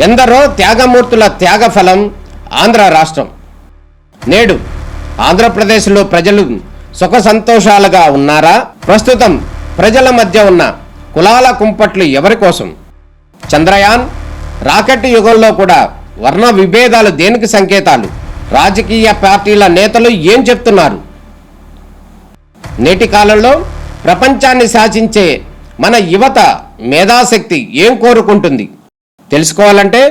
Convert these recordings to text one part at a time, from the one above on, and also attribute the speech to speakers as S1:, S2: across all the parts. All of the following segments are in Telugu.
S1: ఎందరో త్యాగమూర్తుల త్యాగఫలం ఆంధ్ర రాష్ట్రం. నేడు ఆంధ్రప్రదేశ్లో ప్రజలు సుఖ సంతోషాలుగా ఉన్నారా? ప్రస్తుతం ప్రజల మధ్య ఉన్న కులాల కుంపట్లు ఎవరి కోసం? చంద్రయాన్ రాకెట్ యుగంలో కూడా వర్ణ విభేదాలు దేనికి సంకేతాలు? రాజకీయ పార్టీల నేతలు ఏం చెప్తున్నారు? నేటి కాలంలో ప్రపంచాన్ని శాసించే మన యువత మేధాశక్తి ఏం కోరుకుంటుంది? తెలుసుకోవాలంటే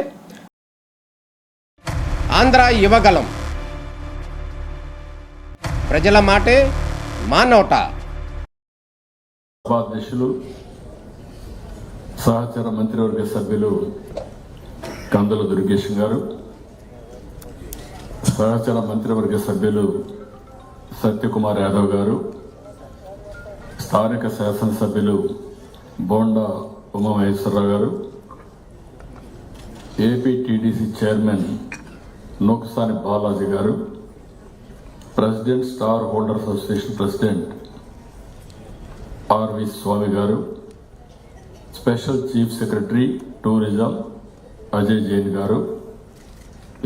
S1: ఆంధ్ర యువగలం. ప్రజల మాటే మా నోట.
S2: సభాధ్యక్షులు, సహచర మంత్రివర్గ సభ్యులు కందుల దుర్గేష్ గారు, సహచర మంత్రివర్గ సభ్యులు సత్యకుమార్ యాదవ్ గారు, స్థానిక శాసనసభ్యులు బోండా ఉమామహేశ్వరరావు గారు, AP TDC chairman Nukasani Balaji గారు, president star holders association president RV Swamy గారు, special chief secretary tourism Ajay Jain గారు,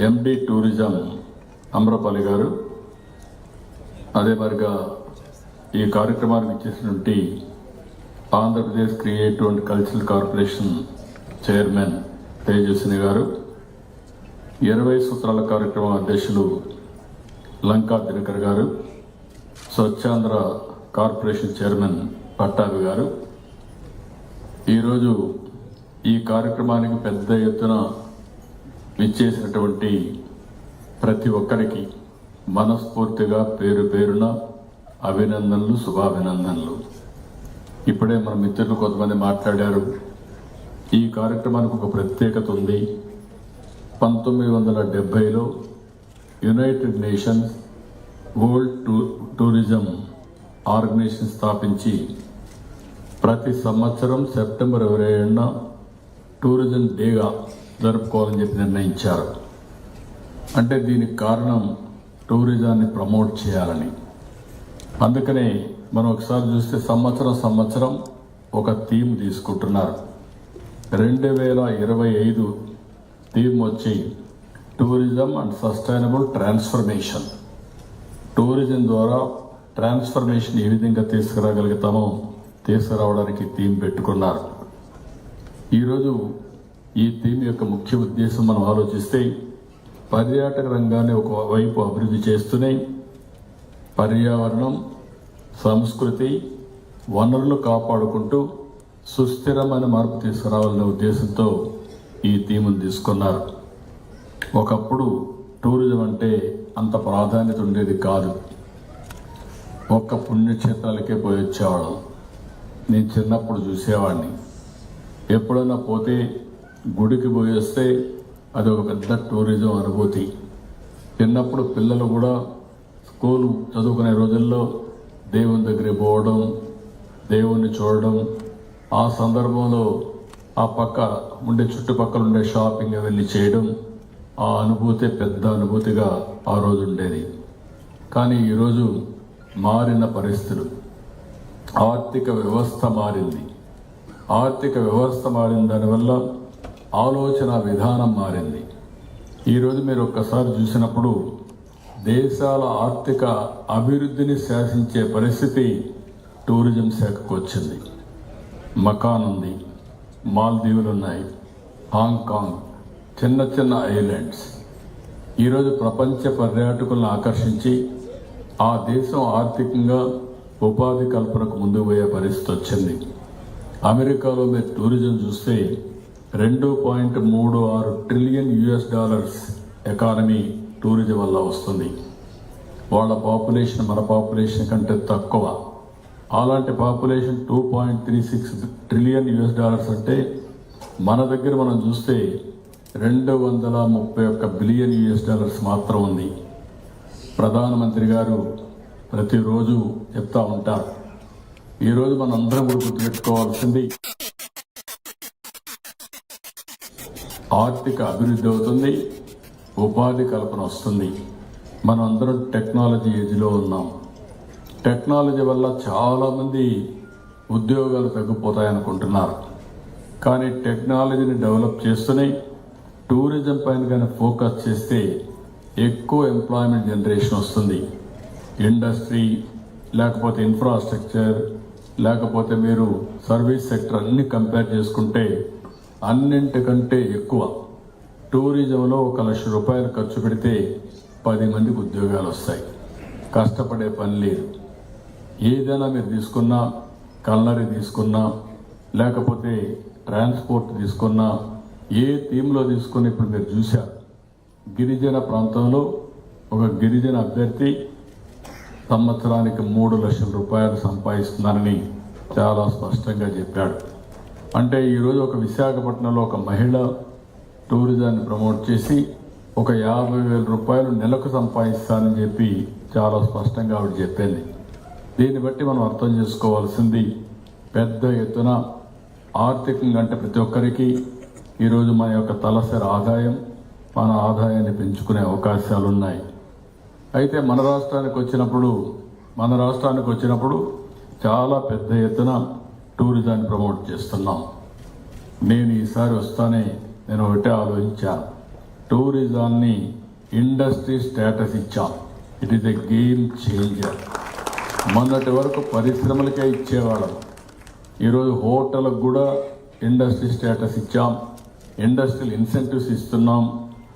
S2: ఎండి టూరిజం అమ్రపాలి గారు, అదే మరిగా ఈ కార్యక్రమానికి ఇచ్చేసినటువంటి Andhra Pradesh creative and cultural corporation chairman Tejaswini గారు, 20 సూత్రాల కార్యక్రమం అధ్యక్షులు లంకా దినకర్ గారు, స్వచ్ఛాంధ్ర కార్పొరేషన్ చైర్మన్ పట్టాభి గారు, ఈరోజు ఈ కార్యక్రమానికి పెద్ద ఎత్తున విచ్చేసినటువంటి ప్రతి ఒక్కరికి మనస్ఫూర్తిగా పేరు పేరున అభినందనలు, శుభాభినందనలు. ఇప్పుడే మన మిత్రులు కొంతమంది మాట్లాడారు. ఈ కార్యక్రమానికి ఒక ప్రత్యేకత ఉంది. 1970లో United Nations World Tourism Organization స్థాపించి ప్రతి సంవత్సరం సెప్టెంబర్ 27న టూరిజం డేగా జరుపుకోవాలని చెప్పి నిర్ణయించారు. అంటే దీనికి కారణం టూరిజాన్ని ప్రమోట్ చేయాలని. అందుకనే మనం ఒకసారి చూస్తే సంవత్సరం ఒక థీమ్ తీసుకుంటున్నారు. 2025 థీమ్ వచ్చి tourism and sustainable transformation. Tourism ద్వారా ట్రాన్స్ఫర్మేషన్ ఏ విధంగా తీసుకురాగలుగుతామో తీసుకురావడానికి థీమ్ పెట్టుకున్నారు. ఈరోజు ఈ థీమ్ యొక్క ముఖ్య ఉద్దేశం మనం ఆలోచిస్తే పర్యాటక రంగాన్ని ఒకవైపు అభివృద్ధి చేస్తూనే పర్యావరణం, సంస్కృతి, వనరులు కాపాడుకుంటూ సుస్థిరమైన మార్పు తీసుకురావాలనే ఉద్దేశంతో ఈ థీమ్ను తీసుకున్నారు. ఒకప్పుడు టూరిజం అంటే అంత ప్రాధాన్యత ఉండేది కాదు. ఒక్క పుణ్యక్షేత్రాలకే పోయి వచ్చేవాళ్ళం. నేను చిన్నప్పుడు చూసేవాడిని. ఎప్పుడైనా పోతే గుడికి పోయి వస్తే అది ఒక పెద్ద టూరిజం అనుభూతి. చిన్నప్పుడు పిల్లలు కూడా స్కూలు చదువుకునే రోజుల్లో దేవుని దగ్గరికి పోవడం, దేవుణ్ణి చూడడం, ఆ సందర్భంలో ఆ పక్క ఉండే చుట్టుపక్కల ఉండే షాపింగ్ వెళ్ళి చేయడం, ఆ అనుభూతి పెద్ద అనుభూతిగా ఆ రోజు ఉండేది. కానీ ఈరోజు మారిన పరిస్థితులు, ఆర్థిక వ్యవస్థ మారింది. ఆర్థిక వ్యవస్థ మారిన దానివల్ల ఆలోచన విధానం మారింది. ఈరోజు మీరు ఒక్కసారి చూసినప్పుడు దేశాల ఆర్థిక అభివృద్ధిని శాసించే పరిస్థితి టూరిజం శాఖకు వచ్చింది. మకాన్ ఉంది, మాల్దీవులు ఉన్నాయి, హాంకాంగ్, చిన్న చిన్న ఐలాండ్స్ ఈరోజు ప్రపంచ పర్యాటకులను ఆకర్షించి ఆ దేశం ఆర్థికంగా ఉపాధి కల్పనకు ముందుకు పోయే పరిస్థితి వచ్చింది. అమెరికాలో మీరు టూరిజం చూస్తే $2.36 ట్రిలియన్ ఎకానమీ టూరిజం వల్ల వస్తుంది. వాళ్ళ పాపులేషన్ మన పాపులేషన్ కంటే తక్కువ. అలాంటి పాపులేషన్ $2.36 ట్రిలియన్ అంటే మన దగ్గర మనం చూస్తే $231 బిలియన్ మాత్రం ఉంది. ప్రధానమంత్రి గారు ప్రతిరోజు చెప్తా ఉంటారు. ఈరోజు మనం అందరం కూడా గుర్తుపెట్టుకోవాల్సింది ఆర్థిక అభివృద్ధి అవుతుంది, ఉపాధి కల్పన వస్తుంది. మనం అందరం టెక్నాలజీ ఏజ్లో ఉన్నాం. టెక్నాలజీ వల్ల చాలామంది ఉద్యోగాలు తగ్గిపోతాయనుకుంటున్నారు. కానీ టెక్నాలజీని డెవలప్ చేస్తూనే టూరిజం పైన కానీ ఫోకస్ చేస్తే ఎక్కువ ఎంప్లాయ్మెంట్ జనరేషన్ వస్తుంది. ఇండస్ట్రీ, లేకపోతే ఇన్ఫ్రాస్ట్రక్చర్, లేకపోతే మీరు సర్వీస్ సెక్టర్ అన్ని కంపేర్ చేసుకుంటే అన్నింటికంటే ఎక్కువ టూరిజంలో 1 లక్ష రూపాయలు ఖర్చు పెడితే 10 మందికి ఉద్యోగాలు వస్తాయి. కష్టపడే పని లేదు. ఏదైనా మీరు తీసుకున్నా, కల్నరీ తీసుకున్నా, లేకపోతే ట్రాన్స్పోర్ట్ తీసుకున్నా, ఏ థీమ్లో తీసుకుని ఇప్పుడు మీరు చూశారు. గిరిజన ప్రాంతంలో ఒక గిరిజన అభ్యర్థి సంవత్సరానికి 3 లక్షల రూపాయలు సంపాదిస్తున్నారని చాలా స్పష్టంగా చెప్పాడు. అంటే ఈరోజు ఒక విశాఖపట్నంలో ఒక మహిళ టూరిజాన్ని ప్రమోట్ చేసి ఒక 50,000 రూపాయలు నెలకు సంపాదిస్తానని చెప్పి చాలా స్పష్టంగా ఆవిడ చెప్పింది. దీన్ని బట్టి మనం అర్థం చేసుకోవాల్సింది పెద్ద ఎత్తున ఆర్థికంగా అంటే ప్రతి ఒక్కరికి ఈరోజు మన యొక్క తలసరి ఆదాయం, మన ఆదాయాన్ని పెంచుకునే అవకాశాలు ఉన్నాయి. అయితే మన రాష్ట్రానికి వచ్చినప్పుడు చాలా పెద్ద ఎత్తున టూరిజాన్ని ప్రమోట్ చేస్తున్నాం. నేను ఈసారి వస్తానే నేను ఒకటే ఆలోచించాను, టూరిజాన్ని ఇండస్ట్రీ స్టేటస్ ఇచ్చాం. It is a game changer. మొన్నటి వరకు పరిశ్రమలకే ఇచ్చేవాళ్ళం, ఈరోజు హోటళ్ళకు కూడా ఇండస్ట్రీ స్టేటస్ ఇచ్చాం. ఇండస్ట్రియల్ ఇన్సెంటివ్స్ ఇస్తున్నాం,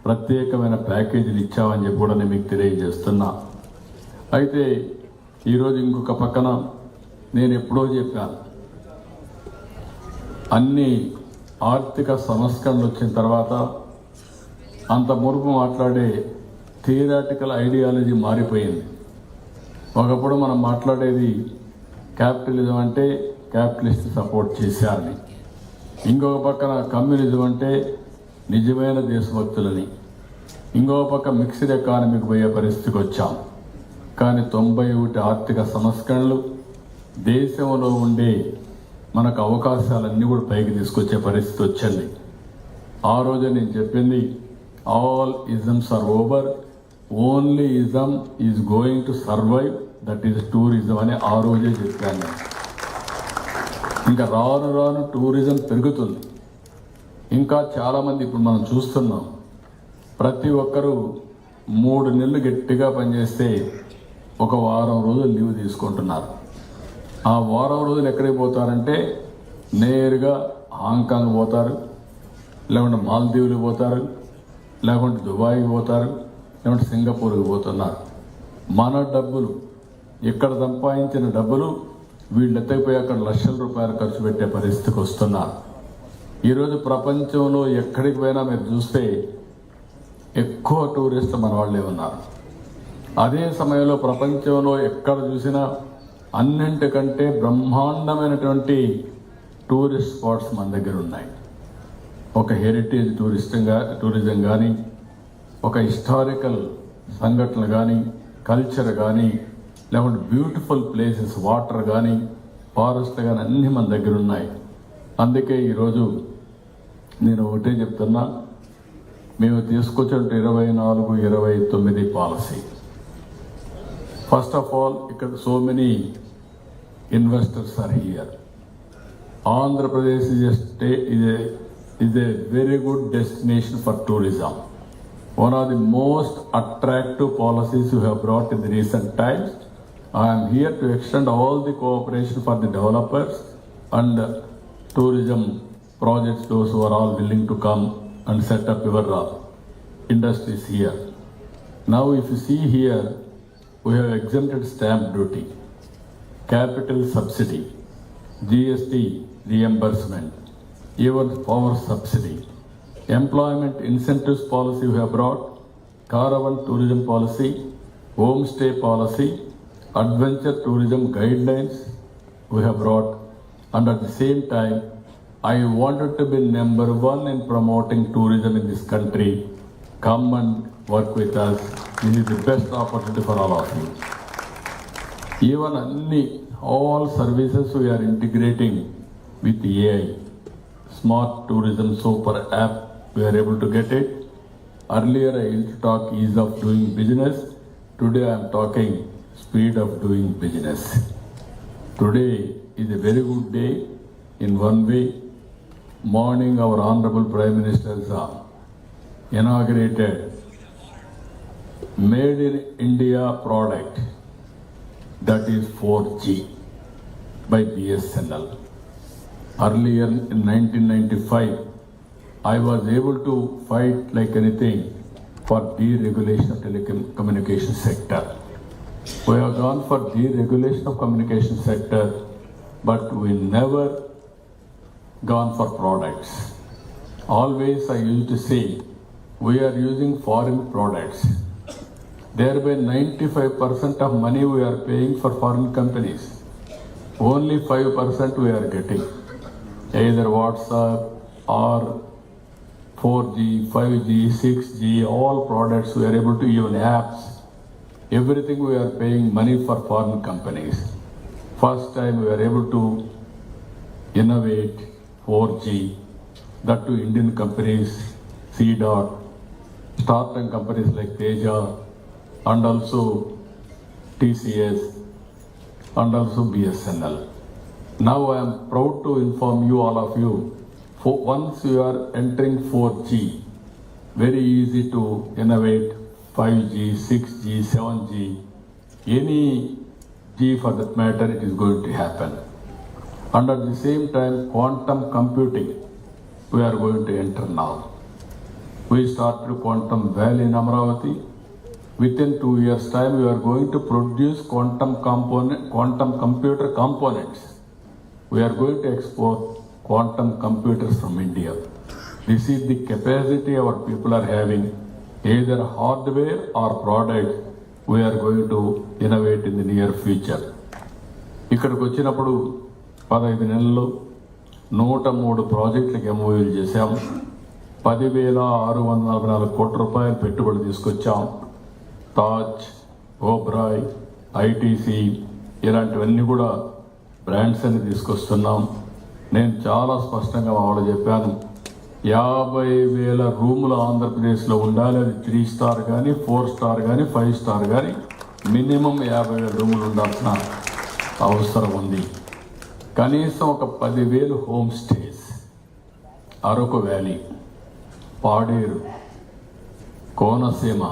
S2: ప్రత్యేకమైన ప్యాకేజీలు ఇచ్చామని చెప్పి కూడా నేను మీకు తెలియజేస్తున్నా. అయితే ఈరోజు ఇంకొక పక్కన నేను ఎప్పుడో చెప్పాను, అన్ని ఆర్థిక సంస్కరణలు వచ్చిన తర్వాత అంత మురుపు మాట్లాడే థియరాటికల్ ఐడియాలజీ మారిపోయింది. ఒకప్పుడు మనం మాట్లాడేది క్యాపిటలిజం అంటే క్యాపిటలిస్ట్ సపోర్ట్ చేశారని, ఇంకొక పక్కన కమ్యూనిజం అంటే నిజమైన దేశభక్తులని, ఇంకొక పక్క మిక్స్డ్ ఎకానమీకి పోయే పరిస్థితికి వచ్చాం. కానీ 91 ఆర్థిక సంస్కరణలు దేశంలో ఉండే మనకు అవకాశాలన్నీ కూడా పైకి తీసుకొచ్చే పరిస్థితి వచ్చింది. ఆ రోజే నేను చెప్పింది, all isms are over, only ism is going to survive, that is tourism అని ఆ రోజే చెప్పాను. ఇంకా రాను రాను టూరిజం పెరుగుతుంది. ఇంకా చాలామంది ఇప్పుడు మనం చూస్తున్నాం, ప్రతి ఒక్కరూ 3 నెలలు గట్టిగా పనిచేస్తే 1 వారం రోజులు లీవ్ తీసుకుంటున్నారు. ఆ వారం రోజులు ఎక్కడికి పోతారంటే నేరుగా హాంకాంగ్ పోతారు, లేకుంటే మాల్దీవులు పోతారు, లేకుంటే దుబాయ్కి పోతారు, లేకుంటే సింగపూర్కి పోతున్నారు. మన డబ్బులు, ఇక్కడ సంపాదించిన డబ్బులు వీళ్ళు ఎత్తకపోయి అక్కడ లక్షల రూపాయలు ఖర్చు పెట్టే పరిస్థితికి వస్తున్నారు. ఈరోజు ప్రపంచంలో ఎక్కడికి పోయినా మీరు చూస్తే ఎక్కువ టూరిస్టులు మన వాళ్ళే ఉన్నారు. అదే సమయంలో ప్రపంచంలో ఎక్కడ చూసినా అన్నింటికంటే బ్రహ్మాండమైనటువంటి టూరిస్ట్ స్పాట్స్ మన దగ్గర ఉన్నాయి. ఒక హెరిటేజ్ టూరిజం కానీ, ఒక హిస్టారికల్ సంఘటనలు కానీ, కల్చర్ కానీ, లేకుంటే బ్యూటిఫుల్ ప్లేసెస్, వాటర్ కానీ, ఫారెస్ట్ కానీ అన్నీ మన దగ్గర ఉన్నాయి. అందుకే ఈరోజు నేను ఒకటే చెప్తున్నా, మేము తీసుకొచ్చిన 24-29 పాలసీ. ఫస్ట్ ఆఫ్ ఆల్, ఇక్కడ so many investors are here. Andhra Pradesh is a very good destination for tourism. One of the most attractive policies you have brought in the recent times. I am here to extend all the cooperation for the developers and tourism projects, those who are all willing to come and set up your industries here. Now if you see here, we have exempted stamp duty, capital subsidy, GST reimbursement, even power subsidy, employment incentives policy we have brought, caravan tourism policy, homestay policy, adventure tourism guidelines we have brought, and at the same time I wanted to be number 1 in promoting tourism in this country. Come and work with us. This is the best opportunity for all of you. Even all services we are integrating with AI. Smart Tourism Super app, we are able to get it. Earlier I used to talk ease of doing business. Today I am talking speed of doing business. Today is a very good day in one way. Morning our Honorable Prime Minister inaugurated Made in India product, that is 4G by BSNL. Earlier in 1995, I was able to fight like anything for deregulation of telecommunication sector. We have gone for deregulation of communication sector, but we never gone for products. Always I used to say, we are using foreign products. Thereby 95% of money we are paying for foreign companies. Only 5% we are getting. Either WhatsApp or 4G, 5G, 6G, all products we are able to, even apps. Everything we are paying money for foreign companies. First time we are able to innovate 4G, that to Indian companies, C-Dot, startup companies like Teja, and also TCS, and also BSNL. Now I am proud to inform you, all of you, once you are entering 4G, very easy to innovate 5G, 6G, 7G, any G for that matter, it is going to happen. And at the same time, quantum computing, we are going to enter now. We started Quantum Valley in Amravati. Within 2 years' time, we are going to produce quantum computer components. We are going to export quantum computers from India. This is the capacity our people are having, either hardware or product. We are going to innovate in the near future. ఇక్కడికి వచ్చినప్పుడు 15 నెలల్లో 103 ప్రాజెక్టులకు ఎంఓయూలు చేశాం. 10,644 కోట్ల రూపాయలు పెట్టుబడి తీసుకొచ్చాం. తాజ్, ఓబ్రాయ్, ఐటీసీ ఇలాంటివన్నీ కూడా బ్రాండ్స్ అని తీసుకొస్తున్నాం. నేను చాలా స్పష్టంగా వాళ్ళు చెప్పాను, 50,000 రూములు ఆంధ్రప్రదేశ్లో ఉండాలి. అది 3 స్టార్ కానీ 4 స్టార్ కానీ 5 స్టార్ కానీ మినిమం 50,000 రూములు ఉండాల్సిన అవసరం ఉంది. కనీసం ఒక 10,000 home stays Araku valley, Paderu, Konaseema,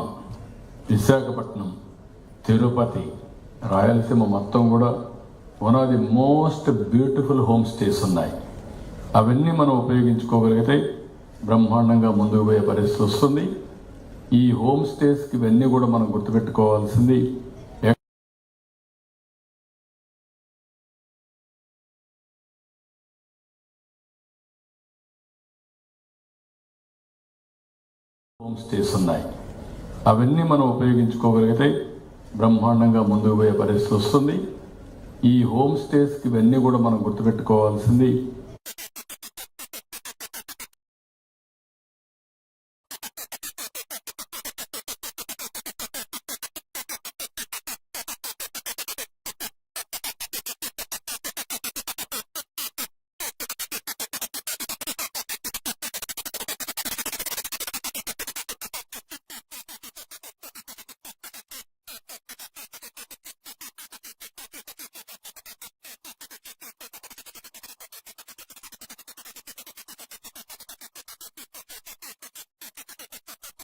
S2: Visakhapatnam, Tirupati, Rayalaseema మొత్తం కూడా one of the most beautiful home stays ఉన్నాయి. అవన్నీ మనం ఉపయోగించుకోగలిగితే బ్రహ్మాండంగా ముందుకు పోయే పరిస్థితి వస్తుంది. ఈ హోమ్ స్టేస్కి ఇవన్నీ కూడా మనం గుర్తుపెట్టుకోవాల్సింది. హోమ్ స్టేస్ ఉన్నాయి, అవన్నీ మనం ఉపయోగించుకోగలిగితే బ్రహ్మాండంగా ముందుకు పోయే పరిస్థితి వస్తుంది. ఈ హోమ్ స్టేస్కి ఇవన్నీ కూడా మనం గుర్తుపెట్టుకోవాల్సింది.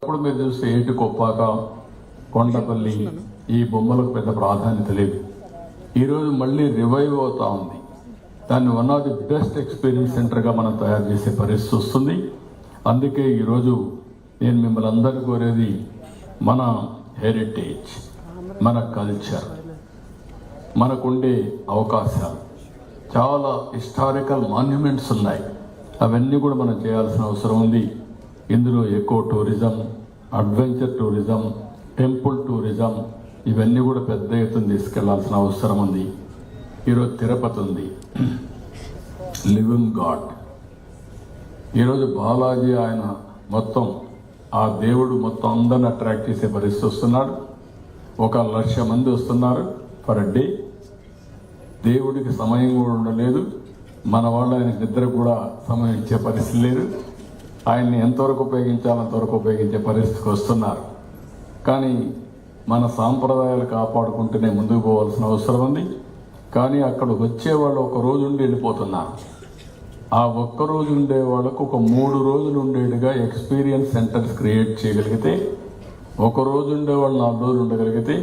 S2: అప్పుడు మీరు చూస్తే ఏటి కొప్పాక, కొండపల్లి, ఈ బొమ్మలకు పెద్ద ప్రాధాన్యత లేదు. ఈరోజు మళ్ళీ రివైవ్ అవుతా ఉంది. దాన్ని one of the best experience సెంటర్గా మనం తయారు చేసే పరిస్థితి వస్తుంది. అందుకే ఈరోజు నేను మిమ్మల్ని అందరినీ కోరేది, మన హెరిటేజ్, మన కల్చర్, మనకుండే అవకాశాలు, చాలా హిస్టారికల్ మాన్యుమెంట్స్ ఉన్నాయి. అవన్నీ కూడా మనం చేయాల్సిన అవసరం ఉంది. ఇందులో eco tourism, adventure tourism, temple tourism, ఇవన్నీ కూడా పెద్ద ఎత్తున తీసుకెళ్లాల్సిన అవసరం ఉంది. ఈరోజు తిరుపతి ఉంది, లివింగ్ గాడ్. ఈరోజు బాలాజీ ఆయన మొత్తం ఆ దేవుడు మొత్తం అందరిని అట్రాక్ట్ చేసే పరిస్థితి వస్తున్నాడు. 1,00,000 మంది వస్తున్నారు పర్ డే. దేవుడికి సమయం కూడా ఉండలేదు. మన వాళ్ళు ఆయన నిద్ర కూడా సమయం ఇచ్చే పరిస్థితి లేదు. ఆయన్ని ఎంతవరకు ఉపయోగించాలో అంతవరకు ఉపయోగించే పరిస్థితికి వస్తున్నారు. కానీ మన సాంప్రదాయాలు కాపాడుకుంటూనే ముందుకు పోవాల్సిన అవసరం ఉంది. కానీ అక్కడ వచ్చేవాళ్ళు ఒక రోజు ఉండి వెళ్ళిపోతున్నారు. ఆ ఒక్కరోజు ఉండే వాళ్ళకు ఒక 3 రోజులు ఉండేట్టుగా ఎక్స్పీరియన్స్ సెంటర్స్ క్రియేట్ చేయగలిగితే, ఒక రోజు ఉండే వాళ్ళు 4 రోజులు ఉండగలిగితే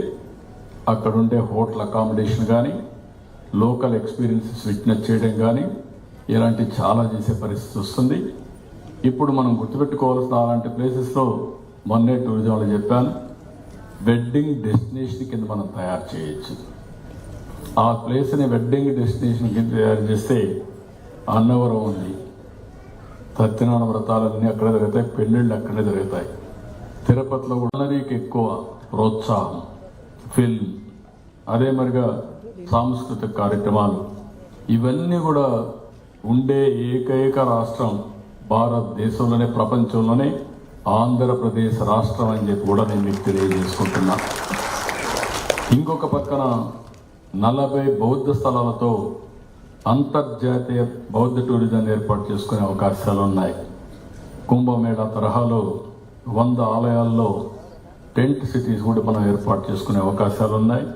S2: అక్కడ ఉండే హోటల్ అకామిడేషన్ కానీ, లోకల్ ఎక్స్పీరియన్సెస్ విట్నెస్ చేయడం కానీ ఇలాంటి చాలా చేసే పరిస్థితి వస్తుంది. ఇప్పుడు మనం గుర్తుపెట్టుకోవాల్సిన అలాంటి ప్లేసెస్లో మొన్నే టూరిజం వాళ్ళు చెప్పాను, వెడ్డింగ్ డెస్టినేషన్ కింద మనం తయారు చేయొచ్చు. ఆ ప్లేస్ని వెడ్డింగ్ డెస్టినేషన్ కింద తయారు చేస్తే అన్నవరం ఉంది, సత్యనారాయణ వ్రతాలన్నీ అక్కడే జరుగుతాయి, పెళ్ళిళ్ళు అక్కడే జరుగుతాయి. తిరుపతిలో ఉన్నదికి ఎక్కువ ప్రోత్సాహం, ఫిల్మ్, అదే మరిగా సాంస్కృతిక కార్యక్రమాలు, ఇవన్నీ కూడా ఉండే ఏకైక రాష్ట్రం భారతదేశంలోనే, ప్రపంచంలోనే ఆంధ్రప్రదేశ్ రాష్ట్రం అని చెప్పి కూడా నేను మీకు తెలియజేసుకుంటున్నా. ఇంకొక పక్కన 40 బౌద్ధ స్థలాలతో అంతర్జాతీయ బౌద్ధ టూరిజం ఏర్పాటు చేసుకునే అవకాశాలు ఉన్నాయి. కుంభమేళా తరహాలో 100 ఆలయాల్లో టెంట్ సిటీస్ కూడా మనం ఏర్పాటు చేసుకునే అవకాశాలు ఉన్నాయి.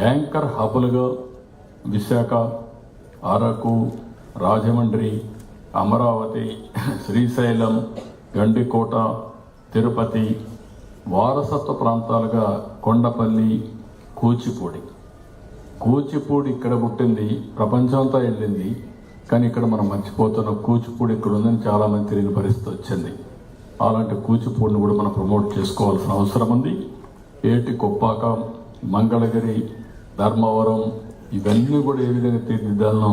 S2: యాంకర్ హబ్బులుగా విశాఖ, అరకు, రాజమండ్రి, అమరావతి, శ్రీశైలం, గండికోట, తిరుపతి, వారసత్వ ప్రాంతాలుగా కొండపల్లి, కూచిపూడి ఇక్కడ పుట్టింది, ప్రపంచమంతా వెళ్ళింది, కానీ ఇక్కడ మనం మర్చిపోతున్న కూచిపూడి ఇక్కడ ఉందని చాలామంది తెలియని పరిస్థితి వచ్చింది. అలాంటి కూచిపూడిని కూడా మనం ప్రమోట్ చేసుకోవాల్సిన అవసరం ఉంది. ఏటి కొప్పాక, మంగళగిరి, ధర్మవరం, ఇవన్నీ కూడా ఏ విధంగా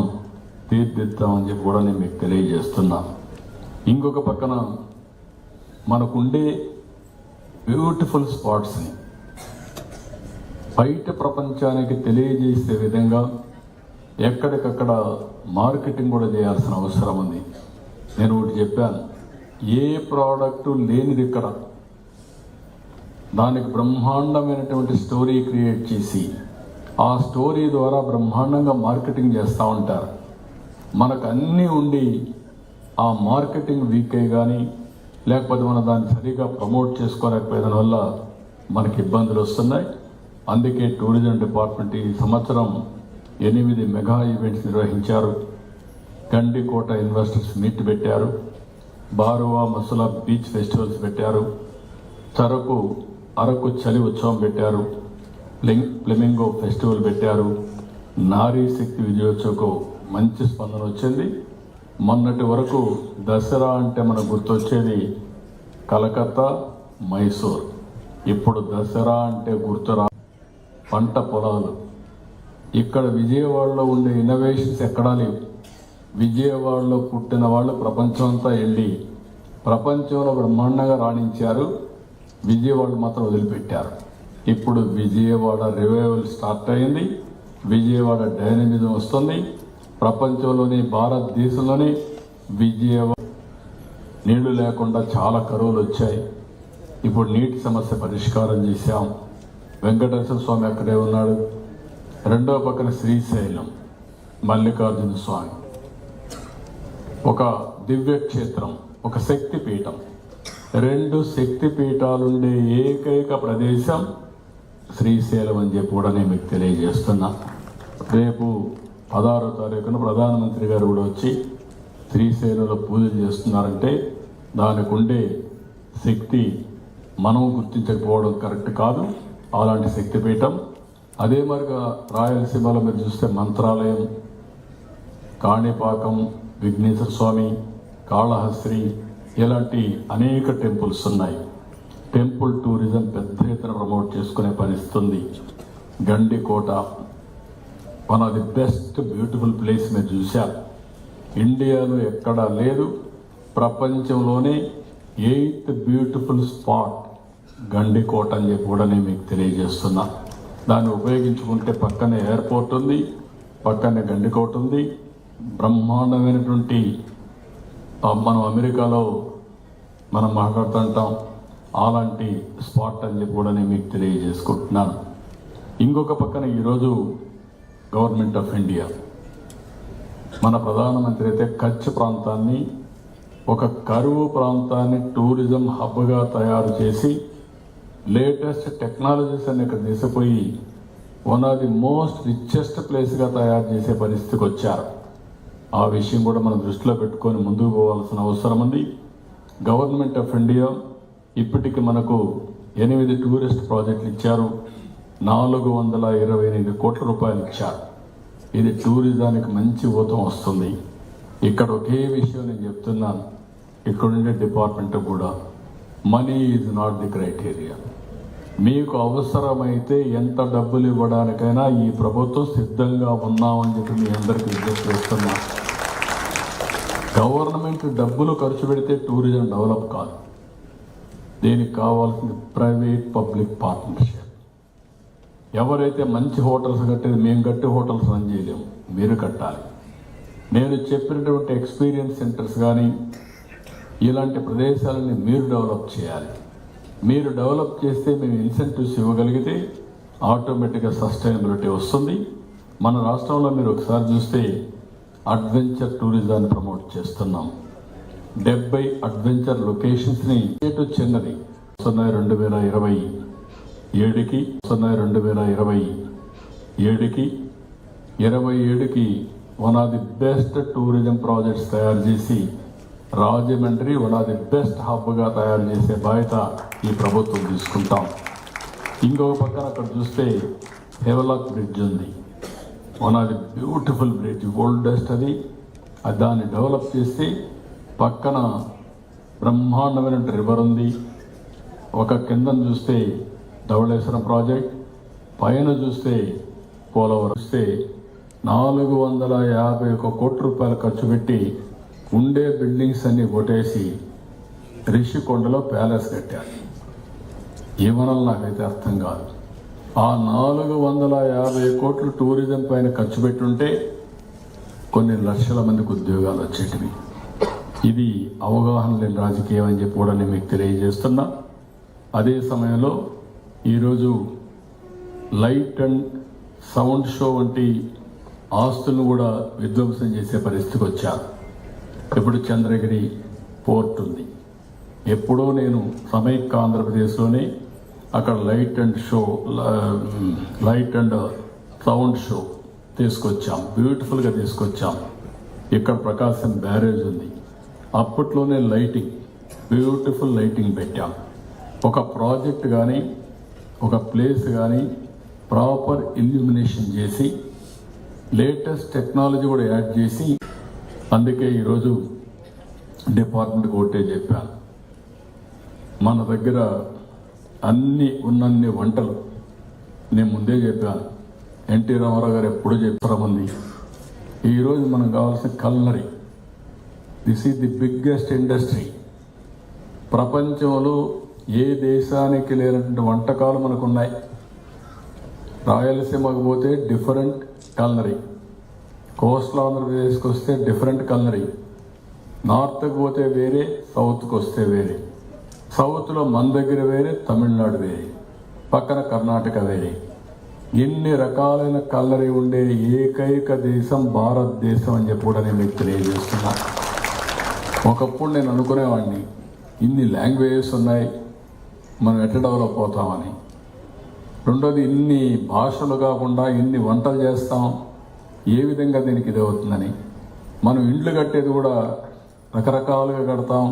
S2: తీర్చిదిద్దామని చెప్పి కూడా నేను మీకు తెలియజేస్తున్నా. ఇంకొక పక్కన మనకుండే బ్యూటిఫుల్ స్పాట్స్ని బయట ప్రపంచానికి తెలియజేసే విధంగా ఎక్కడికక్కడ మార్కెటింగ్ కూడా చేయాల్సిన అవసరం ఉంది. నేను ఒకటి చెప్పాను, ఏ ప్రోడక్టు లేనిది ఇక్కడ దానికి బ్రహ్మాండమైనటువంటి స్టోరీ క్రియేట్ చేసి ఆ స్టోరీ ద్వారా బ్రహ్మాండంగా మార్కెటింగ్ చేస్తూ ఉంటారు. మనకు అన్నీ ఉండి ఆ మార్కెటింగ్ వీక్ అయ్యి కానీ, లేకపోతే మనం దాన్ని సరిగా ప్రమోట్ చేసుకోలేకపోయిన వల్ల మనకి ఇబ్బందులు వస్తున్నాయి. అందుకే టూరిజం డిపార్ట్మెంట్ ఈ సంవత్సరం 8 మెగా ఈవెంట్స్ నిర్వహించారు. గండికోట ఇన్వెస్టర్స్ మీట్ పెట్టారు, బారువా మసులా బీచ్ ఫెస్టివల్స్ పెట్టారు, అరకు చలి ఉత్సవం పెట్టారు, ఫ్లెమింగో ఫెస్టివల్ పెట్టారు, నారీ శక్తి విజయోత్సవకు మంచి స్పందన వచ్చింది. మొన్నటి వరకు దసరా అంటే మనకు గుర్తొచ్చేది కలకత్తా, మైసూర్. ఇప్పుడు దసరా అంటే గుర్తురా పంట పొలాలు. ఇక్కడ విజయవాడలో ఉండే ఇన్నోవేషన్స్ ఎక్కడా లేవు. విజయవాడలో పుట్టిన వాళ్ళు ప్రపంచం అంతా వెళ్ళి ప్రపంచంలో బ్రహ్మాండంగా రాణించారు, విజయవాడ మాత్రం వదిలిపెట్టారు. ఇప్పుడు విజయవాడ రివైవల్ స్టార్ట్ అయింది, విజయవాడ డైనమిజం వస్తుంది. ప్రపంచంలోనే, భారతదేశంలోనే విజయవాడ నీళ్లు లేకుండా చాలా కరువులు వచ్చాయి. ఇప్పుడు నీటి సమస్య పరిష్కారం చేశాం. వెంకటేశ్వర స్వామి అక్కడే ఉన్నాడు. రెండో పక్కన శ్రీశైలం మల్లికార్జున స్వామి, ఒక దివ్య క్షేత్రం, ఒక శక్తి పీఠం. 2 శక్తి పీఠాలుండే ఏకైక ప్రదేశం శ్రీశైలం అని చెప్పి కూడా నేను మీకు తెలియజేస్తున్నా. రేపు 16వ తారీఖున ప్రధానమంత్రి గారు కూడా వచ్చి శ్రీశైలంలో పూజలు చేస్తున్నారంటే దానికి ఉండే శక్తి మనం గుర్తించకపోవడం కరెక్ట్ కాదు. అలాంటి శక్తిపీఠం. అదే మరిగా రాయలసీమలో మీరు చూస్తే మంత్రాలయం, కాణిపాకం, విఘ్నేశ్వర స్వామి, కాళహస్త్రి, ఇలాంటి అనేక టెంపుల్స్ ఉన్నాయి. టెంపుల్ టూరిజం పెద్ద ఎత్తున ప్రమోట్ చేసుకునే పరిస్థితి ఉంది. Gandikota one of the best beautiful place మీరు చూశారు. ఇండియాలో ఎక్కడా లేదు, ప్రపంచంలోనే 8th బ్యూటిఫుల్ స్పాట్ గండికోట అని చెప్పి కూడా నేను మీకు తెలియజేస్తున్నా. దాన్ని ఉపయోగించుకుంటే పక్కనే ఎయిర్పోర్ట్ ఉంది, పక్కనే గండికోట ఉంది. బ్రహ్మాండమైనటువంటి మనం అమెరికాలో మనం మాట్లాడుతుంటాం అలాంటి స్పాట్ అని చెప్పి కూడా నేను మీకు తెలియజేసుకుంటున్నాను. ఇంకొక పక్కన ఈరోజు గవర్నమెంట్ ఆఫ్ ఇండియా, మన ప్రధానమంత్రి అయితే కచ్ ప్రాంతాన్ని ఒక కరువు ప్రాంతాన్ని టూరిజం హబ్గా తయారు చేసి లేటెస్ట్ టెక్నాలజీస్ అన్ని ఇక్కడ తీసుకుపోయి one of the most richest ప్లేస్గా తయారు చేసే పరిస్థితికి వచ్చారు. ఆ విషయం కూడా మనం దృష్టిలో పెట్టుకొని ముందుకు పోవాల్సిన అవసరం ఉంది. గవర్నమెంట్ ఆఫ్ ఇండియా ఇప్పటికి మనకు 8 టూరిస్ట్ ప్రాజెక్టులు ఇచ్చారు. 428 కోట్ల రూపాయలు ఇచ్చారు. ఇది టూరిజానికి మంచి ఊతం వస్తుంది. ఇక్కడ ఒకే విషయం నేను చెప్తున్నాను, ఇక్కడుండే డిపార్ట్మెంట్ కూడా money is not the criteria. మీకు అవసరమైతే ఎంత డబ్బులు ఇవ్వడానికైనా ఈ ప్రభుత్వం సిద్ధంగా ఉన్నామని చెప్పి మీ అందరికీ విజ్ఞప్తి చేస్తున్నాను. గవర్నమెంట్ డబ్బులు ఖర్చు పెడితే టూరిజం డెవలప్ కాదు. దీనికి కావాల్సింది ప్రైవేట్ పబ్లిక్ పార్ట్నర్షిప్. ఎవరైతే మంచి హోటల్స్ కట్టేది, మేము కట్టి హోటల్స్ రన్ చేయలేము, మీరు కట్టాలి. నేను చెప్పినటువంటి ఎక్స్పీరియన్స్ సెంటర్స్ కానీ ఇలాంటి ప్రదేశాలని మీరు డెవలప్ చేయాలి. మీరు డెవలప్ చేస్తే మేము ఇన్సెంటివ్స్ ఇవ్వగలిగితే ఆటోమేటిక్గా సస్టైనబిలిటీ వస్తుంది. మన రాష్ట్రంలో మీరు ఒకసారి చూస్తే అడ్వెంచర్ టూరిజాన్ని ప్రమోట్ చేస్తున్నాం. 70 అడ్వెంచర్ లొకేషన్స్ని చిన్నది 2027కి 27కి one of the best tourism projects తయారు చేసి Rajahmundry one of the best హబ్గా తయారు చేసే బాధ్యత ఈ ప్రభుత్వం తీసుకుంటాం. ఇంకొక పక్కన అక్కడ చూస్తే హెవలాక్ బ్రిడ్జ్ ఉంది. One of the beautiful bridge, oldest అది. దాన్ని డెవలప్ చేసి పక్కన బ్రహ్మాండమైన రివర్ ఉంది. ఒక కిందన చూస్తే ధవళేశ్వరం ప్రాజెక్ట్, పైన చూస్తే పోలవరం. చూస్తే 451 కోట్ల రూపాయలు ఖర్చు పెట్టి ఉండే బిల్డింగ్స్ అన్ని కొట్టేసి రిషికొండలో ప్యాలెస్ కట్టారు. ఏమనాలి నాకైతే అర్థం కాదు. ఆ 450 కోట్లు టూరిజం పైన ఖర్చు పెట్టుంటే కొన్ని లక్షల మందికి ఉద్యోగాలు వచ్చేటివి. ఇది అవగాహన లేని రాజకీయం అని చెప్పి కూడా నేను మీకు తెలియజేస్తున్నా. అదే సమయంలో ఈరోజు లైట్ అండ్ సౌండ్ షో వంటి ఆస్తులను కూడా విధ్వంసం చేసే పరిస్థితికి వచ్చారు. ఇప్పుడు చంద్రగిరి పోర్ట్ ఉంది. ఎప్పుడో నేను సమైక్య ఆంధ్రప్రదేశ్లోనే అక్కడ లైట్ అండ్ సౌండ్ షో తీసుకొచ్చాం, బ్యూటిఫుల్గా తీసుకొచ్చాం. ఇక్కడ ప్రకాశం బ్యారేజ్ ఉంది. అప్పట్లోనే లైటింగ్, బ్యూటిఫుల్ లైటింగ్ పెట్టాం. ఒక ప్రాజెక్ట్ కానీ ఒక ప్లేస్ కానీ ప్రాపర్ ఇల్యూమినేషన్ చేసి లేటెస్ట్ టెక్నాలజీ కూడా యాడ్ చేసి, అందుకే ఈరోజు డిపార్ట్మెంట్కి ఒకటే చెప్పాను, మన దగ్గర ఉన్నన్ని వంటలు నేను ముందే చెప్పాను. ఎన్టీ రామారావు గారు ఎప్పుడూ చెప్పారమంది. ఈరోజు మనకు కావాల్సిన culinary, this is the biggest industry. ప్రపంచంలో ఏ దేశానికి లేనటువంటి వంటకాలు మనకున్నాయి. రాయలసీమకు పోతే డిఫరెంట్ కల్నరీ, కోస్టల్ ఆంధ్రప్రదేశ్కి వస్తే డిఫరెంట్ కల్నరీ, నార్త్కి పోతే వేరే, సౌత్కి వస్తే వేరే. సౌత్లో మన దగ్గర వేరే, తమిళనాడు వేరే, పక్కన కర్ణాటక వేరే. ఎన్ని రకాలైన కల్నరీ ఉండే ఏకైక దేశం భారతదేశం అని చెప్పి కూడా నేను మీకు తెలియజేస్తున్నా. ఒకప్పుడు నేను అనుకునేవాడిని, ఇన్ని లాంగ్వేజెస్ ఉన్నాయి, మనం ఎట్లా డెవలప్ అవుతామని. రెండోది, ఇన్ని భాషలు కాకుండా ఇన్ని వంటలు చేస్తాం, ఏ విధంగా దీనికి ఇది అవుతుందని. మనం ఇండ్లు కట్టేది కూడా రకరకాలుగా కడతాం,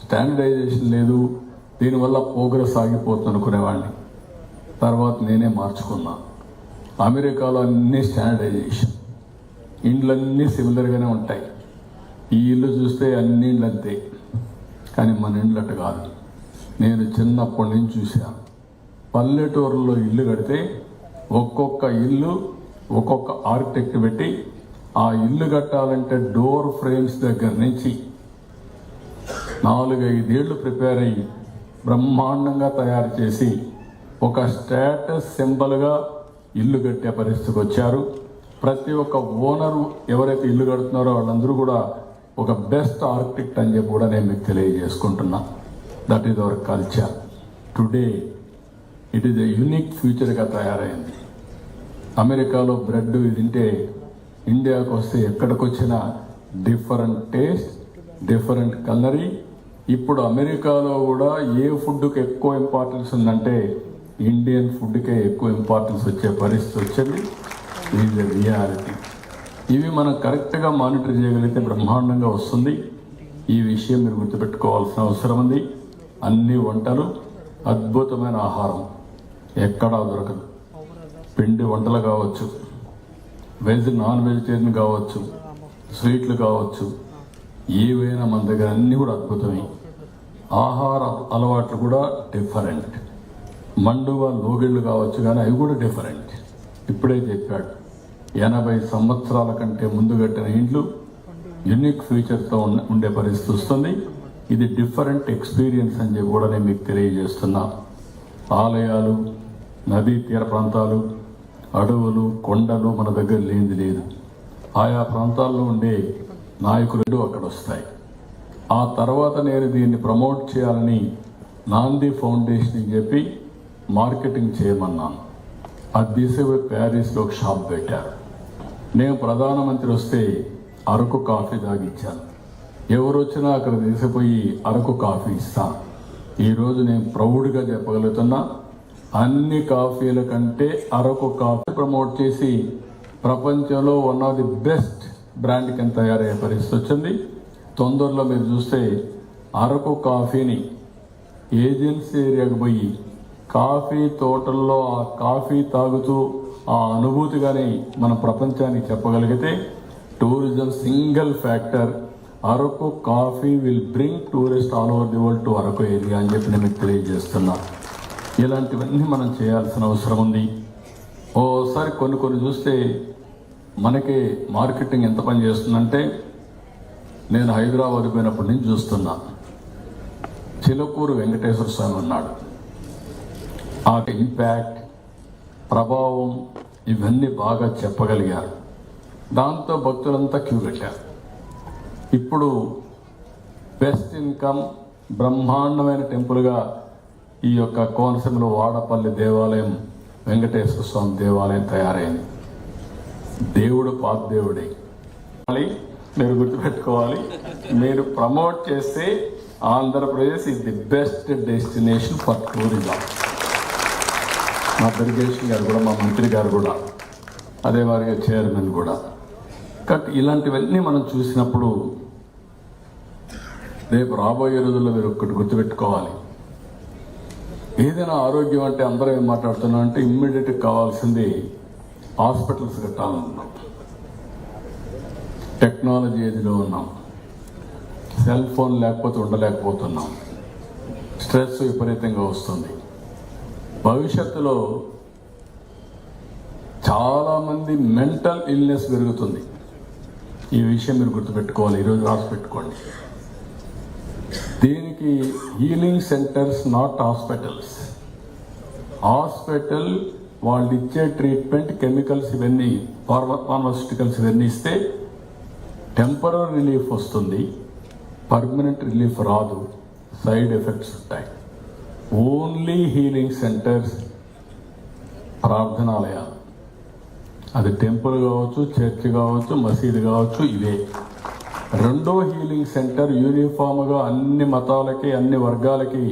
S2: స్టాండర్డైజేషన్ లేదు, దీనివల్ల ప్రోగ్రెస్ ఆగిపోతుంది అనుకునేవాడిని. తర్వాత నేనే మార్చుకున్నా. అమెరికాలో అన్ని స్టాండర్డైజేషన్, ఇండ్లన్నీ సిమిలర్గానే ఉంటాయి. ఈ ఇల్లు చూస్తే అన్ని ఇండ్లు అంతే, కానీ మన ఇండ్లు అట్ట కాదు. నేను చిన్నప్పటి నుంచి చూశాను. పల్లెటూరులో ఇల్లు కడితే ఒక్కొక్క ఇల్లు ఒక్కొక్క ఆర్కిటెక్ట్ పెట్టి ఆ ఇల్లు కట్టాలంటే డోర్ ఫ్రేమ్స్ దగ్గర నుంచి 4-5 ఏళ్ళు ప్రిపేర్ అయ్యి బ్రహ్మాండంగా తయారు చేసి ఒక స్టేటస్ సింబల్గా ఇల్లు కట్టే పరిస్థితికి వచ్చారు. ప్రతి ఒక్క ఓనరు ఎవరైతే ఇల్లు కడుతున్నారో వాళ్ళందరూ కూడా ఒక బెస్ట్ ఆర్కిటెక్ట్ అని చెప్పి కూడా నేను మీకు తెలియజేసుకుంటున్నా. That is our culture. Today it is a unique ఫ్యూచర్గా తయారైంది. అమెరికాలో బ్రెడ్ తింటే ఇండియాకు వస్తే ఎక్కడికి వచ్చినా డిఫరెంట్ టేస్ట్, డిఫరెంట్ కలరీ. ఇప్పుడు అమెరికాలో కూడా ఏ ఫుడ్కి ఎక్కువ ఇంపార్టెన్స్ ఉందంటే ఇండియన్ ఫుడ్కే ఎక్కువ ఇంపార్టెన్స్ వచ్చే పరిస్థితి వచ్చింది. ఇది రియాలిటీ. ఇవి మనం కరెక్ట్గా మానిటర్ చేయగలిగితే బ్రహ్మాండంగా వస్తుంది. ఈ విషయం మీరు గుర్తుపెట్టుకోవాల్సిన అవసరం ఉంది. అన్ని వంటలు అద్భుతమైన ఆహారం ఎక్కడా దొరకదు. పిండి వంటలు కావచ్చు, వెజ్ నాన్ వెజిటేరియన్ కావచ్చు, స్వీట్లు కావచ్చు, ఏవైనా మన దగ్గర అన్నీ కూడా అద్భుతమే. ఆహార అలవాట్లు కూడా డిఫరెంట్. మండువ లోగిళ్ళు కావచ్చు, కానీ అవి కూడా డిఫరెంట్. ఇప్పుడే చెప్పాడు, 80 సంవత్సరాల కంటే ముందు కట్టిన ఇండ్లు యూనిక్ ఫీచర్తో ఉండే పరిస్థితి వస్తుంది. ఇది డిఫరెంట్ ఎక్స్పీరియన్స్ అని చెప్పి కూడా నేను మీకు తెలియజేస్తున్నా. ఆలయాలు, నదీ తీర ప్రాంతాలు, అడవులు, కొండలు మన దగ్గర లేనిది లేదు. ఆయా ప్రాంతాల్లో ఉండే నాయకులు అక్కడ వస్తాయి. ఆ తర్వాత నేను దీన్ని ప్రమోట్ చేయాలని నాంది ఫౌండేషన్ చెప్పి మార్కెటింగ్ చేయమన్నాను. అది తీసుకుపోయి ప్యారిస్లో ఒక షాప్ పెట్టారు. నేను ప్రధానమంత్రి వస్తే అరకు కాఫీ తాగిచ్చాను. ఎవరు వచ్చినా అక్కడ తీసుకుపోయి అరకు కాఫీ ఇస్తాను. ఈరోజు నేను ప్రౌడ్గా చెప్పగలుగుతున్నా, అన్ని కాఫీల కంటే అరకు కాఫీ ప్రమోట్ చేసి ప్రపంచంలో one of the best brand కింద తయారయ్యే పరిస్థితి వచ్చింది. తొందరలో మీరు చూస్తే అరకు కాఫీని ఏజెన్సీ ఏరియాకు పోయి కాఫీ తోటల్లో ఆ కాఫీ తాగుతూ ఆ అనుభూతి కానీ మన ప్రపంచానికి చెప్పగలిగితే, tourism single factor Araku coffee will bring tourist all over the world to Araku area అని చెప్పి నేను మీకు తెలియజేస్తున్నా. ఇలాంటివన్నీ మనం చేయాల్సిన అవసరం ఉంది. ఓసారి కొన్ని చూస్తే మనకి మార్కెటింగ్ ఎంత పని చేస్తుందంటే, నేను హైదరాబాద్ పోయినప్పటి నుంచి చూస్తున్నా. చిలకూరు వెంకటేశ్వర స్వామి ఉన్నాడు. ఆ ఇంపాక్ట్, ప్రభావం ఇవన్నీ బాగా చెప్పగలిగారు. దాంతో భక్తులంతా క్యూ కట్టారు. ఇప్పుడు బెస్ట్ ఇన్కమ్ బ్రహ్మాండమైన టెంపుల్గా ఈ యొక్క కోనసీమలో వాడపల్లి దేవాలయం, వెంకటేశ్వర స్వామి దేవాలయం తయారైంది. దేవుడు పాత దేవుడే. మీరు గుర్తుపెట్టుకోవాలి, మీరు ప్రమోట్ చేస్తే Andhra Pradesh is the best destination for tourism. మా దుర్గేష్ గారు కూడా, మా మంత్రి గారు కూడా, అదే వారిగా చైర్మన్ కూడా. కాబట్టి ఇలాంటివన్నీ మనం చూసినప్పుడు రేపు రాబోయే రోజుల్లో మీరు ఒక్కటి గుర్తుపెట్టుకోవాలి. ఏదైనా ఆరోగ్యం అంటే అందరం ఏం మాట్లాడుతున్నాం అంటే ఇమ్మీడియట్గా కావాల్సింది హాస్పిటల్స్ కట్టాలన్నాం. టెక్నాలజీ ఏజ్లో ఉన్నాం. సెల్ ఫోన్ లేకపోతే ఉండలేకపోతున్నాం. స్ట్రెస్ విపరీతంగా వస్తుంది. భవిష్యత్తులో చాలామంది మెంటల్ ఇల్నెస్ పెరుగుతుంది. ఈ విషయం మీరు గుర్తుపెట్టుకోవాలి. ఈరోజు రాసి పెట్టుకోండి. దీనికి healing centres, not hospitals. Hospital వాళ్ళు ఇచ్చే ట్రీట్మెంట్, కెమికల్స్ ఇవన్నీ, ఫార్మాస్యూటికల్స్ ఇవన్నీ ఇస్తే టెంపరరీ రిలీఫ్ వస్తుంది, పర్మనెంట్ రిలీఫ్ రాదు, సైడ్ ఎఫెక్ట్స్ ఉంటాయి. ఓన్లీ హీలింగ్ సెంటర్స్, ప్రార్థనాలయాలు, అది టెంపుల్ కావచ్చు, చర్చ్ కావచ్చు, మసీదు కావచ్చు, ఇవే. రెండో హీలింగ్ సెంటర్ యూనిఫామ్గా అన్ని మతాలకి, అన్ని వర్గాలకి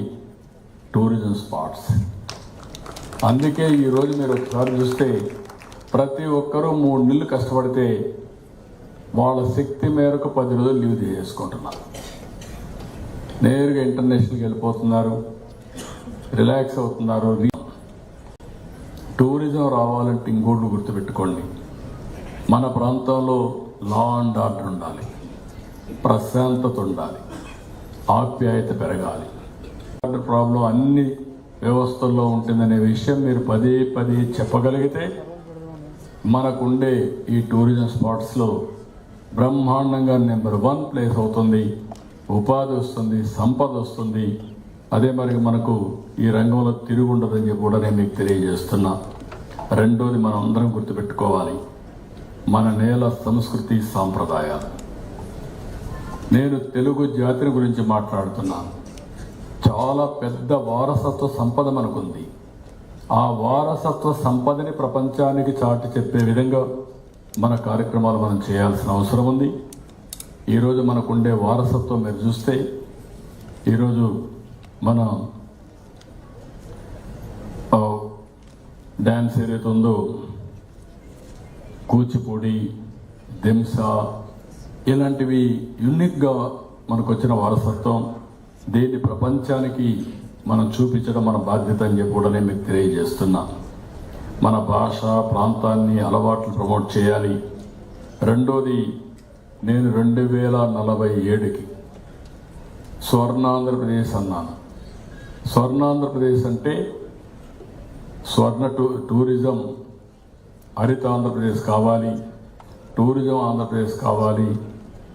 S2: టూరిజం స్పాట్స్. అందుకే ఈరోజు మీరు ఒకసారి చూస్తే ప్రతి ఒక్కరూ 3 నెలలు కష్టపడితే వాళ్ళ శక్తి మేరకు 10 రోజులు లీవ్ చేసుకుంటున్నారు. నేరుగా ఇంటర్నేషనల్కి వెళ్ళిపోతున్నారు, రిలాక్స్ అవుతున్నారు. టూరిజం రావాలంటే ఇంకోటి గుర్తుపెట్టుకోండి, మన ప్రాంతంలో లా అండ్ ఆర్డర్ ఉండాలి, ప్రశాంతత ఉండాలి, ఆప్యాయత పెరగాలి. ప్రాబ్లం అన్ని వ్యవస్థల్లో ఉంటుందనే విషయం మీరు పదే చెప్పగలిగితే మనకుండే ఈ టూరిజం స్పాట్స్లో బ్రహ్మాండంగా నెంబర్ 1 ప్లేస్ అవుతుంది. ఉపాధి వస్తుంది, సంపద వస్తుంది. అదే మరి మనకు ఈ రంగంలో తిరుగుండదని చెప్పి కూడా నేను మీకు తెలియజేస్తున్నా. రెండోది మనం అందరం గుర్తుపెట్టుకోవాలి, మన నేల సంస్కృతి సాంప్రదాయాలు. నేను తెలుగు జాతిని గురించి మాట్లాడుతున్నాను. చాలా పెద్ద వారసత్వ సంపద మనకుంది. ఆ వారసత్వ సంపదని ప్రపంచానికి చాటి చెప్పే విధంగా మన కార్యక్రమాలు మనం చేయాల్సిన అవసరం ఉంది. ఈరోజు మనకుండే వారసత్వం మీరు చూస్తే, ఈరోజు మన డ్యాన్స్ ఏదైతే ఉందో, కూచిపూడి, దింస ఇలాంటివి యూనిక్గా మనకు వచ్చిన వారసత్వం. దీన్ని ప్రపంచానికి మనం చూపించడం మన బాధ్యత అని చెప్పి కూడా నేను మీకు తెలియజేస్తున్నా. మన భాష ప్రాంతాన్ని అలవాట్లు ప్రమోట్ చేయాలి. రెండోది, నేను 2047కి స్వర్ణాంధ్రప్రదేశ్ అన్నాను. స్వర్ణాంధ్రప్రదేశ్ అంటే టూరిజం హరిత ఆంధ్రప్రదేశ్ కావాలి, టూరిజం ఆంధ్రప్రదేశ్ కావాలి,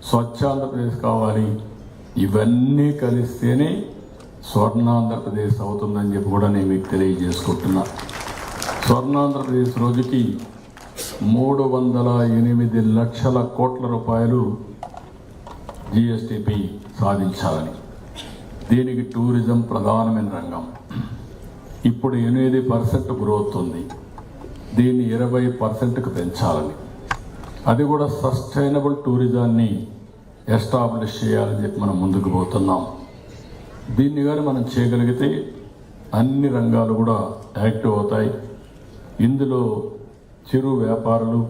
S2: స్వచ్ఛ ఆంధ్రప్రదేశ్ కావాలి. ఇవన్నీ కలిస్తేనే స్వర్ణాంధ్రప్రదేశ్ అవుతుందని చెప్పి కూడా నేను మీకు తెలియజేసుకుంటున్నా. స్వర్ణాంధ్రప్రదేశ్ రోజుకి 308 లక్షల కోట్ల రూపాయలు జిఎస్టిపి సాధించాలని. దీనికి టూరిజం ప్రధానమైన రంగం. ఇప్పుడు 8% గ్రోత్ ఉంది. దీన్ని 20%కు పెంచాలని, అది కూడా సస్టైనబుల్ టూరిజాన్ని ఎస్టాబ్లిష్ చేయాలని చెప్పి మనం ముందుకు పోతున్నాం. దీన్ని కానీ మనం చేయగలిగితే అన్ని రంగాలు కూడా యాక్టివ్ అవుతాయి. ఇందులో చిరు వ్యాపారులు,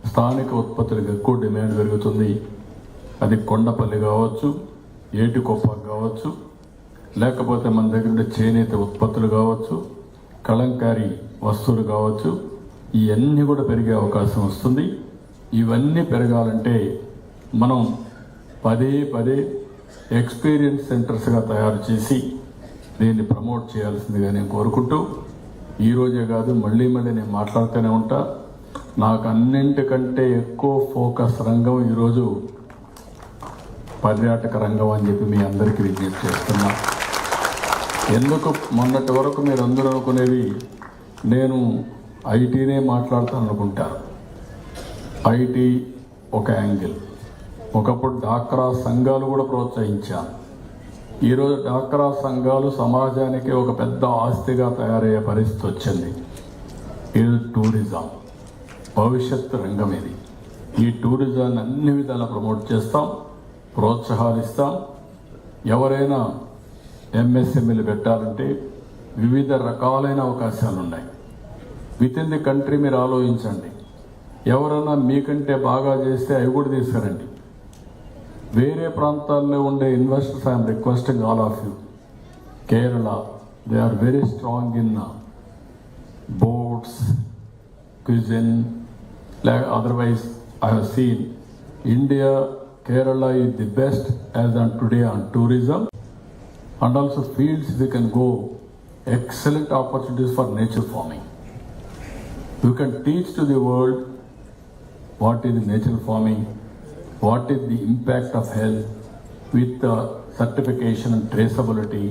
S2: స్థానిక ఉత్పత్తులకు ఎక్కువ డిమాండ్ పెరుగుతుంది. అది కొండపల్లి కావచ్చు, ఏటికొప్ప కావచ్చు, లేకపోతే మన దగ్గర ఉండే చేనేత ఉత్పత్తులు కావచ్చు, కలంకారీ వస్తువులు కావచ్చు, ఇవన్నీ కూడా పెరిగే అవకాశం వస్తుంది. ఇవన్నీ పెరగాలంటే మనం పదే ఎక్స్పీరియన్స్ సెంటర్స్గా తయారు చేసి దీన్ని ప్రమోట్ చేయాల్సిందిగా నేను కోరుకుంటూ, ఈరోజే కాదు మళ్ళీ నేను మాట్లాడుతూనే ఉంటా. నాకు అన్నింటికంటే ఎక్కువ ఫోకస్ రంగం ఈరోజు పర్యాటక రంగం అని చెప్పి మీ అందరికీ విజ్ఞప్తి చేస్తున్నా. ఎందుకు మొన్నటి వరకు మీరు అందరూ అనుకునేది నేను ఐటీనే మాట్లాడతాను అనుకుంటారు. ఐటీ ఒక యాంగిల్. ఒకప్పుడు డాక్రా సంఘాలు కూడా ప్రోత్సహించాను. ఈరోజు డాక్రా సంఘాలు సమాజానికి ఒక పెద్ద ఆస్తిగా తయారయ్యే పరిస్థితి వచ్చింది. ఇది టూరిజం భవిష్యత్తు రంగం. ఇది ఈ టూరిజాన్ని అన్ని విధాలా ప్రమోట్ చేస్తాం, ప్రోత్సాహిస్తాం. ఎవరైనా ఎంఎస్ఎంఈలు పెట్టాలంటే వివిధ రకాలైన అవకాశాలు ఉన్నాయి. విత్ ఇన్ ది కంట్రీ మీరు ఆలోచించండి. ఎవరైనా మీకంటే బాగా చేస్తే అవి కూడా తీసుకురండి. వేరే ప్రాంతాల్లో ఉండే investors I'm requesting all of you. Kerala, they are very strong in boats, cuisine, like otherwise I have seen India, Kerala is the best as on today on tourism, and also fields we can go, excellent opportunities for nature farming. You can teach to the world what is nature farming, what is the impact of health with the certification and traceability.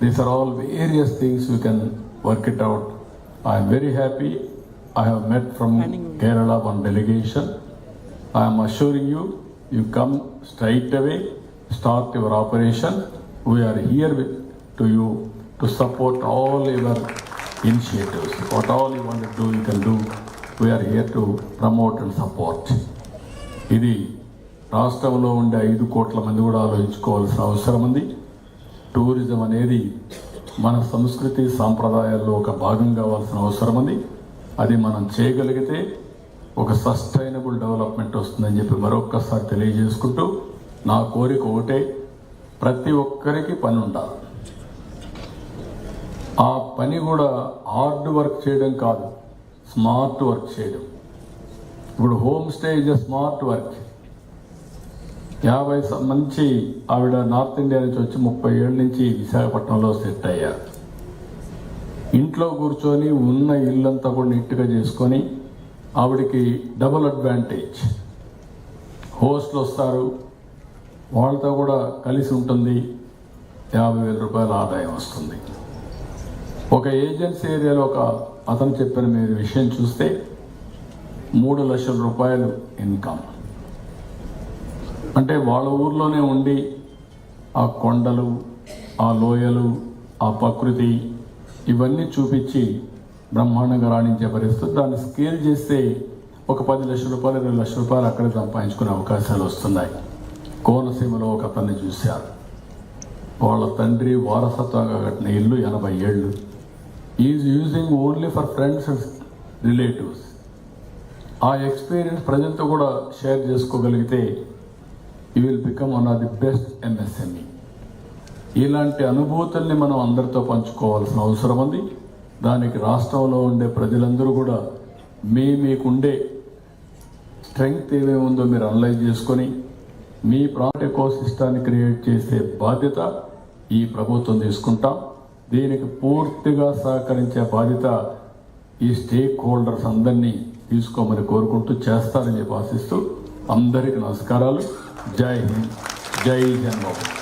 S2: These are all various things we can work it out. I am very happy. I have met from Kerala one delegation. I am assuring you, you come straight away, start your operation. We are here to you to support all your initiatives. What all you want to do, you can do. We are here to promote and support. ఇది రాష్ట్రంలో ఉండే 5 కోట్ల మంది కూడా ఆలోచించుకోవాల్సిన అవసరం ఉంది. టూరిజం అనేది మన సంస్కృతి సాంప్రదాయాల్లో ఒక భాగం కావాల్సిన అవసరం ఉంది. అది మనం చేయగలిగితే ఒక సస్టైనబుల్ డెవలప్మెంట్ వస్తుందని చెప్పి మరొక్కసారి తెలియజేసుకుంటూ, నా కోరిక ఒకటే, ప్రతి ఒక్కరికి పని ఉండాలి. ఆ పని కూడా హార్డ్ వర్క్ చేయడం కాదు, స్మార్ట్ వర్క్ చేయడం. ఇప్పుడు home stay is a smart work. 50 మంచి ఆవిడ నార్త్ ఇండియా నుంచి వచ్చి 30 ఏళ్ళ నుంచి విశాఖపట్నంలో సెట్ అయ్యారు. ఇంట్లో కూర్చొని ఉన్న ఇల్లంతా కూడా నీట్గా చేసుకొని, ఆవిడకి డబుల్ అడ్వాంటేజ్. హోస్ట్లు వస్తారు, వాళ్ళతో కూడా కలిసి ఉంటుంది, 50,000 రూపాయల ఆదాయం వస్తుంది. ఒక ఏజెన్సీ ఏరియాలో ఒక అతను చెప్పిన మీరు విషయం చూస్తే 3 లక్షల రూపాయలు ఇన్కమ్. అంటే వాళ్ళ ఊర్లోనే ఉండి ఆ కొండలు, ఆ లోయలు, ఆ ప్రకృతి ఇవన్నీ చూపించి బ్రహ్మాండంగా రాణించే పరిస్థితి. దాన్ని స్కేల్ చేస్తే ఒక 10 లక్షల రూపాయలు, 20 లక్షల రూపాయలు అక్కడే సంపాదించుకునే అవకాశాలు వస్తున్నాయి. కోనసీమలో ఒక అతన్ని చూశారు. వాళ్ళ తండ్రి వారసత్వంగా కట్టిన ఇల్లు 80 ఏళ్ళు. Is using only for friends and relatives. ఆ ఎక్స్పీరియన్స్ ప్రజలతో కూడా షేర్ చేసుకోగలిగితే you will become one of the best MSME. ఇలాంటి అనుభూతుల్ని మనం అందరితో పంచుకోవాల్సిన అవసరం ఉంది. దానికి రాష్ట్రంలో ఉండే ప్రజలందరూ కూడా మీకుండే స్ట్రెంగ్త్ ఏమేముందో మీరు అనలైజ్ చేసుకొని మీ ప్రాంత ఎకోసిస్టాన్ని క్రియేట్ చేసే బాధ్యత ఈ ప్రభుత్వం తీసుకుంటాం. దీనికి పూర్తిగా సహకరించే బాధ్యత ఈ స్టేక్ హోల్డర్స్ అందరినీ తీసుకోమని కోరుకుంటూ చేస్తారని చెప్పి ఆశిస్తూ అందరికీ నమస్కారాలు. జై హింద్, జై జన్మభూమి.